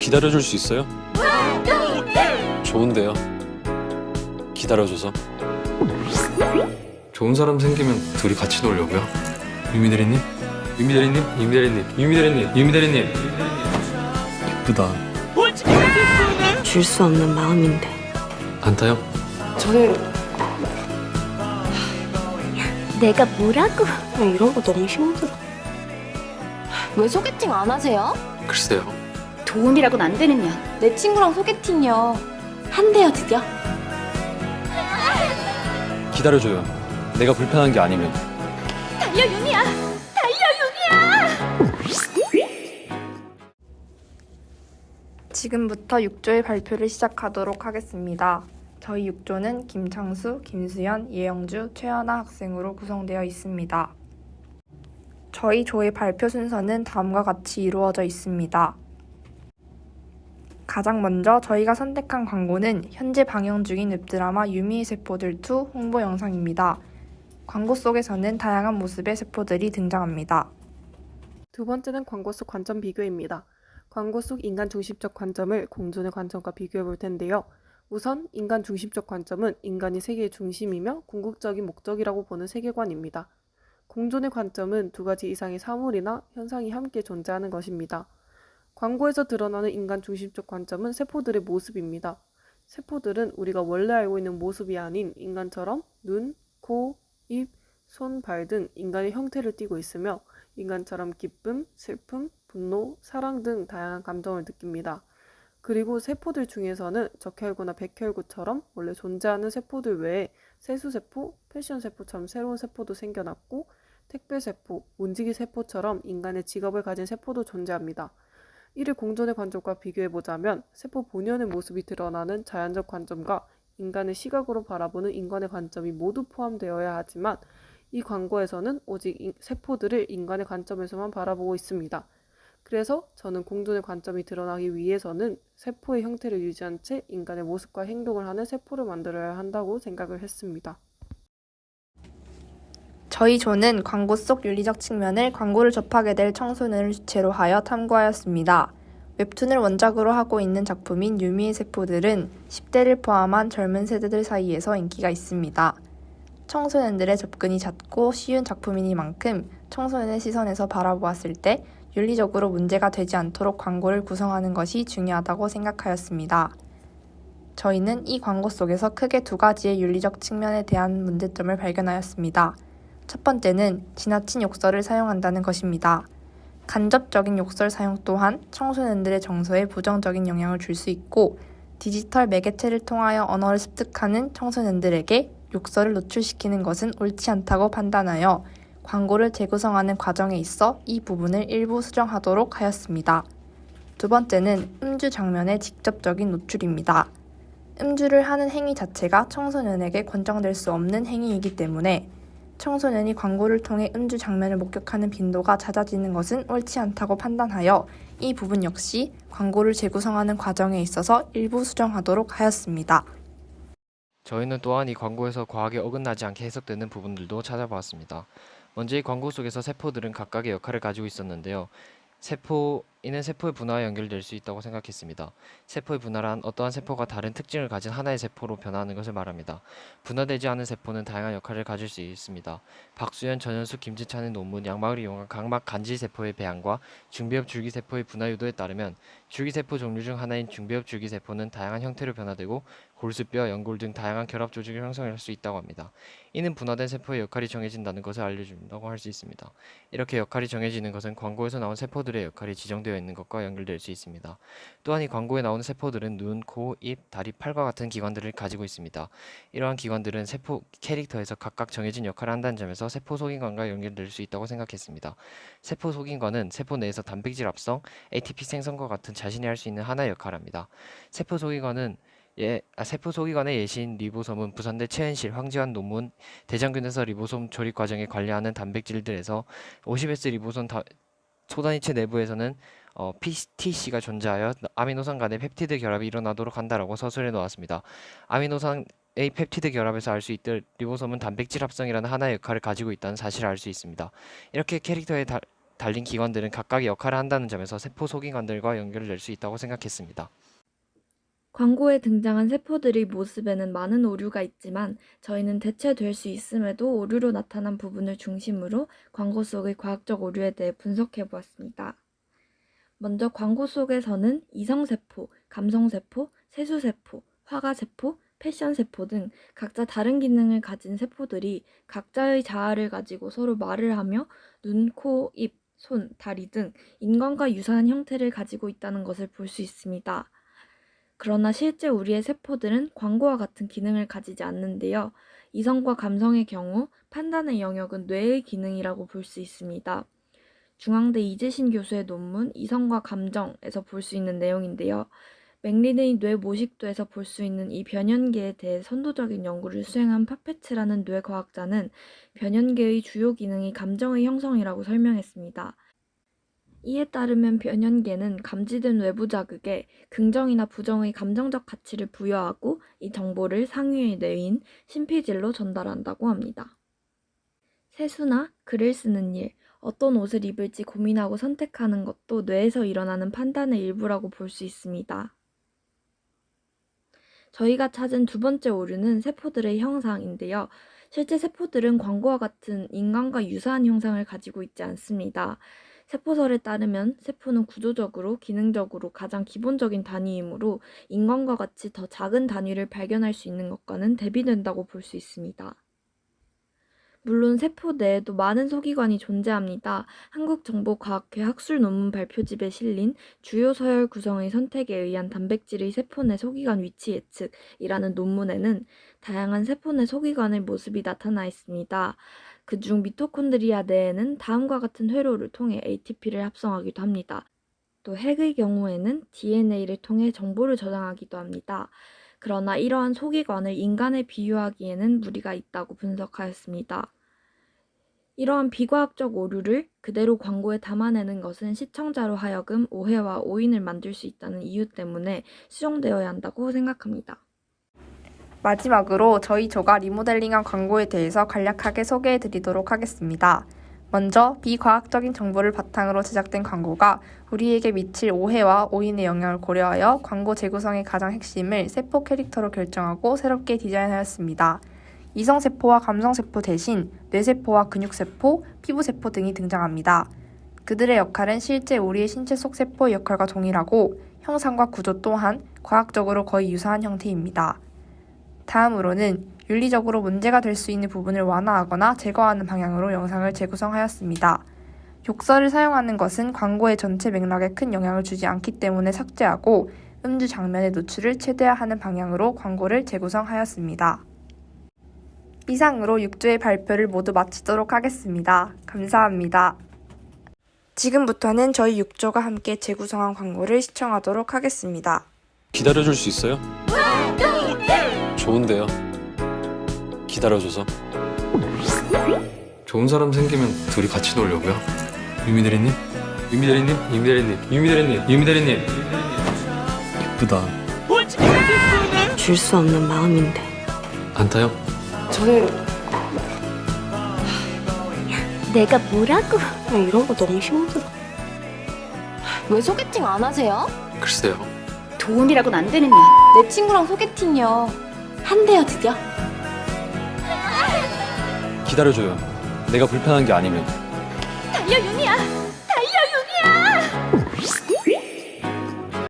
기다려줄 수 있어요? 좋은데요. 기다려줘서. 좋은 사람 생기면 둘이 같이 놀려고요. 유미 대리님? 유미 대리님? 유미 대리님? 유미 대리님? 유미 대리님? 예쁘다. 줄 수 없는 마음인데. 안 타요? 저는 내가 뭐라고? 이런 거 너무 힘들어. 왜 소개팅 안 하세요? 글쎄요. 도움이라고는 안 되는 년. 내 친구랑 소개팅요. 한대요 드디어. 기다려줘요. 내가 불편한 게 아니면. 달려 유미야. 달려 유미야. 지금부터 6조의 발표를 시작하도록 하겠습니다. 저희 6조는 김창수, 김수연, 예영주, 최연아 학생으로 구성되어 있습니다. 저희 조의 발표 순서는 다음과 같이 이루어져 있습니다. 가장 먼저 저희가 선택한 광고는 현재 방영 중인 웹드라마 유미의 세포들 2 홍보 영상입니다. 광고 속에서는 다양한 모습의 세포들이 등장합니다. 두 번째는 광고 속 관점 비교입니다. 광고 속 인간 중심적 관점을 공존의 관점과 비교해 볼 텐데요. 우선 인간 중심적 관점은 인간이 세계의 중심이며 궁극적인 목적이라고 보는 세계관입니다. 공존의 관점은 두 가지 이상의 사물이나 현상이 함께 존재하는 것입니다. 광고에서 드러나는 인간 중심적 관점은 세포들의 모습입니다. 세포들은 우리가 원래 알고 있는 모습이 아닌 인간처럼 눈, 코, 입, 손, 발 등 인간의 형태를 띠고 있으며 인간처럼 기쁨, 슬픔, 분노, 사랑 등 다양한 감정을 느낍니다. 그리고 세포들 중에서는 적혈구나 백혈구처럼 원래 존재하는 세포들 외에 세수세포, 패션세포처럼 새로운 세포도 생겨났고 택배세포, 문지기세포처럼 인간의 직업을 가진 세포도 존재합니다. 이를 공존의 관점과 비교해보자면 세포 본연의 모습이 드러나는 자연적 관점과 인간의 시각으로 바라보는 인간의 관점이 모두 포함되어야 하지만 이 광고에서는 오직 세포들을 인간의 관점에서만 바라보고 있습니다. 그래서 저는 공존의 관점이 드러나기 위해서는 세포의 형태를 유지한 채 인간의 모습과 행동을 하는 세포를 만들어야 한다고 생각을 했습니다. 저희 조는 광고 속 윤리적 측면을 광고를 접하게 될 청소년을 주체로 하여 탐구하였습니다. 웹툰을 원작으로 하고 있는 작품인 유미의 세포들은 10대를 포함한 젊은 세대들 사이에서 인기가 있습니다. 청소년들의 접근이 잦고 쉬운 작품이니만큼 청소년의 시선에서 바라보았을 때 윤리적으로 문제가 되지 않도록 광고를 구성하는 것이 중요하다고 생각하였습니다. 저희는 이 광고 속에서 크게 두 가지의 윤리적 측면에 대한 문제점을 발견하였습니다. 첫 번째는 지나친 욕설을 사용한다는 것입니다. 간접적인 욕설 사용 또한 청소년들의 정서에 부정적인 영향을 줄 수 있고 디지털 매개체를 통하여 언어를 습득하는 청소년들에게 욕설을 노출시키는 것은 옳지 않다고 판단하여 광고를 재구성하는 과정에 있어 이 부분을 일부 수정하도록 하였습니다. 두 번째는 음주 장면의 직접적인 노출입니다. 음주를 하는 행위 자체가 청소년에게 권장될 수 없는 행위이기 때문에 청소년이 광고를 통해 음주 장면을 목격하는 빈도가 잦아지는 것은 옳지 않다고 판단하여 이 부분 역시 광고를 재구성하는 과정에 있어서 일부 수정하도록 하였습니다. 저희는 또한 이 광고에서 과하게 어긋나지 않게 해석되는 부분들도 찾아보았습니다. 먼저 이 광고 속에서 세포들은 각각의 역할을 가지고 있었는데요. 이는 세포의 분화와 연결될 수 있다고 생각했습니다. 세포의 분화란 어떠한 세포가 다른 특징을 가진 하나의 세포로 변화하는 것을 말합니다. 분화되지 않은 세포는 다양한 역할을 가질 수 있습니다. 박수현, 전현숙, 김지찬의 논문 양막을 이용한 각막 간질세포의 배양과 중비업 줄기세포의 분화 유도에 따르면 줄기세포 종류 중 하나인 중비업 줄기세포는 다양한 형태로 변화되고 골수뼈, 연골 등 다양한 결합 조직을 형성할 수 있다고 합니다. 이는 분화된 세포의 역할이 정해진다는 것을 알려준다고 할 수 있습니다. 이렇게 역할이 정해지는 것은 광고에서 나온 세포들의 역할이 지정되어 있는 것과 연결될 수 있습니다. 또한 이 광고에 나오는 세포들은 눈, 코, 입, 다리, 팔과 같은 기관들을 가지고 있습니다. 이러한 기관들은 세포 캐릭터에서 각각 정해진 역할을 한다는 점에서 세포 속인관과 연결될 수 있다고 생각했습니다. 세포 속인관은 세포 내에서 단백질 합성, ATP 생성과 같은 자신이 할 수 있는 하나의 역할을 합니다. 세포 속인관의 예시인 리보솜은 부산대 최은실, 황지환 논문 대장균에서 리보솜 조립 과정에 관리하는 단백질들에서 50S 리보솜 소단위체 내부에서는 PTC가 존재하여 아미노산 간의 펩티드 결합이 일어나도록 한다라고 서술해 놓았습니다. 아미노산의 펩티드 결합에서 알 수 있듯 리보솜은 단백질 합성이라는 하나의 역할을 가지고 있다는 사실을 알 수 있습니다. 이렇게 캐릭터의 달린 기관들은 각각의 역할을 한다는 점에서 세포 소기관들과 연결을 낼 수 있다고 생각했습니다. 광고에 등장한 세포들의 모습에는 많은 오류가 있지만 저희는 대체될 수 있음에도 오류로 나타난 부분을 중심으로 광고 속의 과학적 오류에 대해 분석해 보았습니다. 먼저 광고 속에서는 이성세포, 감성세포, 세수세포, 화가세포, 패션세포 등 각자 다른 기능을 가진 세포들이 각자의 자아를 가지고 서로 말을 하며 눈, 코, 입, 손, 다리 등 인간과 유사한 형태를 가지고 있다는 것을 볼 수 있습니다. 그러나 실제 우리의 세포들은 광고와 같은 기능을 가지지 않는데요. 이성과 감성의 경우 판단의 영역은 뇌의 기능이라고 볼 수 있습니다. 중앙대 이재신 교수의 논문 이성과 감정에서 볼 수 있는 내용인데요. 맥린의 뇌 모식도에서 볼 수 있는 이 변연계에 대해 선도적인 연구를 수행한 파페츠라는 뇌과학자는 변연계의 주요 기능이 감정의 형성이라고 설명했습니다. 이에 따르면 변연계는 감지된 외부 자극에 긍정이나 부정의 감정적 가치를 부여하고 이 정보를 상위의 뇌인 심피질로 전달한다고 합니다. 세수나 글을 쓰는 일, 어떤 옷을 입을지 고민하고 선택하는 것도 뇌에서 일어나는 판단의 일부라고 볼 수 있습니다. 저희가 찾은 두 번째 오류는 세포들의 형상인데요. 실제 세포들은 광고와 같은 인간과 유사한 형상을 가지고 있지 않습니다. 세포설에 따르면 세포는 구조적으로, 기능적으로 가장 기본적인 단위이므로 인간과 같이 더 작은 단위를 발견할 수 있는 것과는 대비된다고 볼 수 있습니다. 물론 세포 내에도 많은 소기관이 존재합니다. 한국정보과학회 학술 논문 발표집에 실린 주요 서열 구성의 선택에 의한 단백질의 세포 내 소기관 위치 예측이라는 논문에는 다양한 세포 내 소기관의 모습이 나타나 있습니다. 그중 미토콘드리아 내에는 다음과 같은 회로를 통해 ATP를 합성하기도 합니다. 또 핵의 경우에는 DNA를 통해 정보를 저장하기도 합니다. 그러나 이러한 소기관을 인간에 비유하기에는 무리가 있다고 분석하였습니다. 이러한 비과학적 오류를 그대로 광고에 담아내는 것은 시청자로 하여금 오해와 오인을 만들 수 있다는 이유 때문에 수정되어야 한다고 생각합니다. 마지막으로 저희 조가 리모델링한 광고에 대해서 간략하게 소개해 드리도록 하겠습니다. 먼저 비과학적인 정보를 바탕으로 제작된 광고가 우리에게 미칠 오해와 오인의 영향을 고려하여 광고 재구성의 가장 핵심을 세포 캐릭터로 결정하고 새롭게 디자인하였습니다. 이성세포와 감성세포 대신 뇌세포와 근육세포, 피부세포 등이 등장합니다. 그들의 역할은 실제 우리의 신체 속 세포의 역할과 동일하고 형상과 구조 또한 과학적으로 거의 유사한 형태입니다. 다음으로는 윤리적으로 문제가 될 수 있는 부분을 완화하거나 제거하는 방향으로 영상을 재구성하였습니다. 욕설을 사용하는 것은 광고의 전체 맥락에 큰 영향을 주지 않기 때문에 삭제하고 음주 장면의 노출을 최대화하는 방향으로 광고를 재구성하였습니다. 이상으로 6조의 발표를 모두 마치도록 하겠습니다. 감사합니다. 지금부터는 저희 6조가 함께 재구성한 광고를 시청하도록 하겠습니다. 기다려줄 수 있어요? 좋은데요. 기다려줘서. 좋은 사람 생기면 둘이 같이 놀려고요. 유미 대리님? 유미 대리님? 유미 대리님? 유미 대리님? 유미 대리님? 예쁘다. 줄 수 없는 마음인데. 안 타요? 저는 내가 뭐라고? 이런 거 너무 힘들어. 왜 소개팅 안 하세요? 글쎄요. 돈이라고는 안 되는 년. 내 친구랑 소개팅요. 한대요 드디어. 기다려줘요. 내가 불편한 게 아니면. 달려